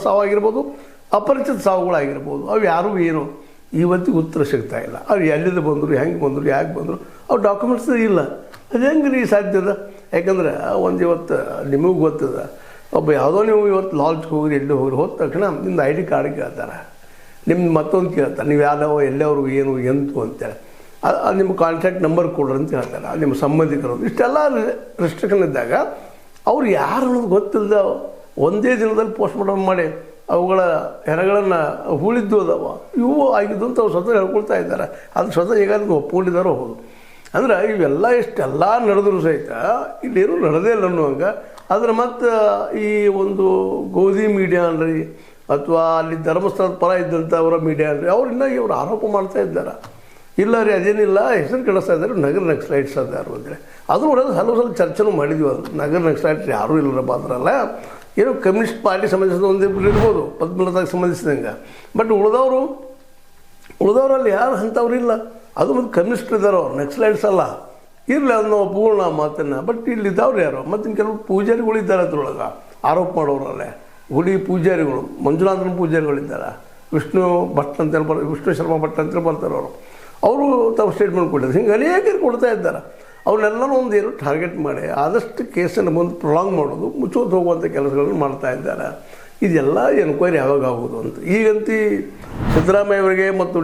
ಸಾವಾಗಿರ್ಬೋದು, ಅಪರಿಚಿತ ಸಾವುಗಳಾಗಿರ್ಬೋದು. ಅವು ಯಾರೂ ಏನು ಇವತ್ತಿಗೆ ಉತ್ತರ ಸಿಗ್ತಾ ಇಲ್ಲ. ಅವ್ರು ಎಲ್ಲಿಂದ ಬಂದರು, ಹೆಂಗೆ ಬಂದರು, ಯಾಕೆ ಬಂದರು, ಅವ್ರು ಡಾಕ್ಯುಮೆಂಟ್ಸ್ ಇಲ್ಲ. ಅದು ಹೆಂಗೆ ರೀ ಸಾಧ್ಯದ? ಯಾಕಂದ್ರೆ ಒಂದು ಇವತ್ತು ನಿಮಗೂ ಗೊತ್ತದ, ಒಬ್ಬ ಯಾವುದೋ ನೀವು ಇವತ್ತು ಲಾಡ್ಜ್ಗೆ ಹೋಗ್ರಿ, ಎಲ್ಲಿ ಹೋಗ್ರಿ, ಹೋದ ತಕ್ಷಣ ನಿಮ್ದು ಐ ಡಿ ಕಾರ್ಡ್ ಕೇಳ್ತಾರೆ, ನಿಮ್ದು ಮತ್ತೊಂದು ಕೇಳ್ತಾರೆ, ನೀವು ಯಾವ್ಯಾವ ಎಲ್ಲವರು ಏನು ಎಂತು ಅಂತೇಳಿ, ಅದು ನಿಮ್ಮ ಕಾಂಟ್ಯಾಕ್ಟ್ ನಂಬರ್ ಕೊಡ್ರಿ ಅಂತ ಹೇಳ್ತಾರೆ, ನಿಮ್ಮ ಸಂಬಂಧಿಕರು. ಇಷ್ಟೆಲ್ಲ ರೆಸ್ಟ್ರಿಕ್ಷನ್ ಇದ್ದಾಗ ಅವ್ರು ಯಾರು ಅನ್ನೋದು ಗೊತ್ತಿಲ್ಲದ ಒಂದೇ ದಿನದಲ್ಲಿ ಪೋಸ್ಟ್ಮಾರ್ಟಮ್ ಮಾಡಿ ಅವುಗಳ ಹೆರಗಳನ್ನು ಹೂಳಿದ್ದು ಅದಾವ, ಇವು ಆಗಿದ್ದು ಅಂತ ಅವ್ರು ಸ್ವತಃ ಹೇಳ್ಕೊಳ್ತಾ ಇದ್ದಾರೆ. ಅದು ಸ್ವತಃ ಈಗಾಗಲೇ ಒಪ್ಕೊಂಡಿದ್ದಾರೋ ಹೌದು. ಅಂದ್ರೆ ಇವೆಲ್ಲ ಇಷ್ಟೆಲ್ಲ ನಡೆದರೂ ಸಹಿತ ಇಲ್ಲೇನು ನಡೆದೇ ಇಲ್ಲ ಅನ್ನುವಂಗೆ. ಆದರೆ ಮತ್ತು ಈ ಒಂದು ಗೋಧಿ ಮೀಡಿಯಾ ಅನ್ರಿ ಅಥವಾ ಅಲ್ಲಿ ಧರ್ಮಸ್ಥಳದ ಪರ ಇದ್ದಂಥ ಅವರ ಮೀಡಿಯಾ ಅನ್ರಿ, ಅವ್ರು ಇನ್ನೂ ಇವರು ಆರೋಪ ಮಾಡ್ತಾ ಇದ್ದಾರೆ. ಇಲ್ಲ ರೀ ಅದೇನಿಲ್ಲ, ಹೆಸರು ಕೆಡಿಸ್ತಾ ಇದ್ದಾರೆ, ನಗರ ನಕ್ಸಲೈಟ್ಸ್ ಅದಾರು ಅಂದರೆ. ಅದು ಕೂಡ ಹಲವು ಸಲ ಚರ್ಚೆನೂ ಮಾಡಿದ್ವಿ. ಅದು ನಗರ ನಕ್ಸಲೈಟ್ಸ್ ಯಾರೂ ಇಲ್ಲರ ಬಾದ್ರಲ್ಲ, ಏನೋ ಕಮ್ಯುನಿಸ್ಟ್ ಪಾರ್ಟಿ ಸಂಬಂಧಿಸಿದ ಒಂದಿಬ್ಬರು ಇರ್ಬೋದು, ಪದ್ಮನಾಭಕ್ಕೆ ಸಂಬಂಧಿಸಿದಂಗೆ. ಬಟ್ ಉಳಿದವರಲ್ಲಿ ಯಾರು ಅಂಥವ್ರು ಇಲ್ಲ. ಅದು ಮತ್ತು ಕಮ್ಯುನಿಸ್ಟ್ ಇದ್ದಾರೆ, ಅವ್ರು ನಕ್ಸಲೈಟ್ಸ್ ಅಲ್ಲ. ಇರಲಿ ಅದನ್ನ ಒಪ್ಪಿಕೊಳ್ಳೋಣ ಮಾತನ್ನು. ಬಟ್ ಇಲ್ಲಿದ್ದವ್ರು ಯಾರು? ಮತ್ತು ಕೆಲವು ಪೂಜಾರಿಗಳಿದ್ದಾರೆ ಅದ್ರೊಳಗೆ ಆರೋಪ ಮಾಡೋರಲ್ಲೇ, ಗುಡಿ ಪೂಜಾರಿಗಳು, ಮಂಜುನಾಥನ ಪೂಜಾರಿಗಳಿದ್ದಾರೆ, ವಿಷ್ಣು ಭಟ್ ಅಂತೇಳಿ ವಿಷ್ಣು ಶರ್ಮಾ ಭಟ್ ಅಂತೇಳಿ ಬರ್ತಾರೆ ಅವರು ತಾವು ಸ್ಟೇಟ್ಮೆಂಟ್ ಕೊಟ್ಟಿದ್ದಾರೆ. ಹಿಂಗೆ ಅನೇಕರು ಕೊಡ್ತಾ ಇದ್ದಾರೆ. ಅವ್ರನ್ನೆಲ್ಲರೂ ಒಂದು ಏನು ಟಾರ್ಗೆಟ್ ಮಾಡಿ ಆದಷ್ಟು ಕೇಸನ್ನು ಮುಂದೆ ಪ್ರೊಲಾಂಗ್ ಮಾಡೋದು, ಮುಚ್ಚೋದು ಹೋಗುವಂಥ ಕೆಲಸಗಳನ್ನು ಮಾಡ್ತಾ ಇದ್ದಾರೆ. ಇದೆಲ್ಲ ಎನ್ಕ್ವೈರಿ ಯಾವಾಗ ಆಗೋದು ಅಂತ. ಈಗಂತೂ ಸಿದ್ದರಾಮಯ್ಯ ಅವರಿಗೆ ಮತ್ತು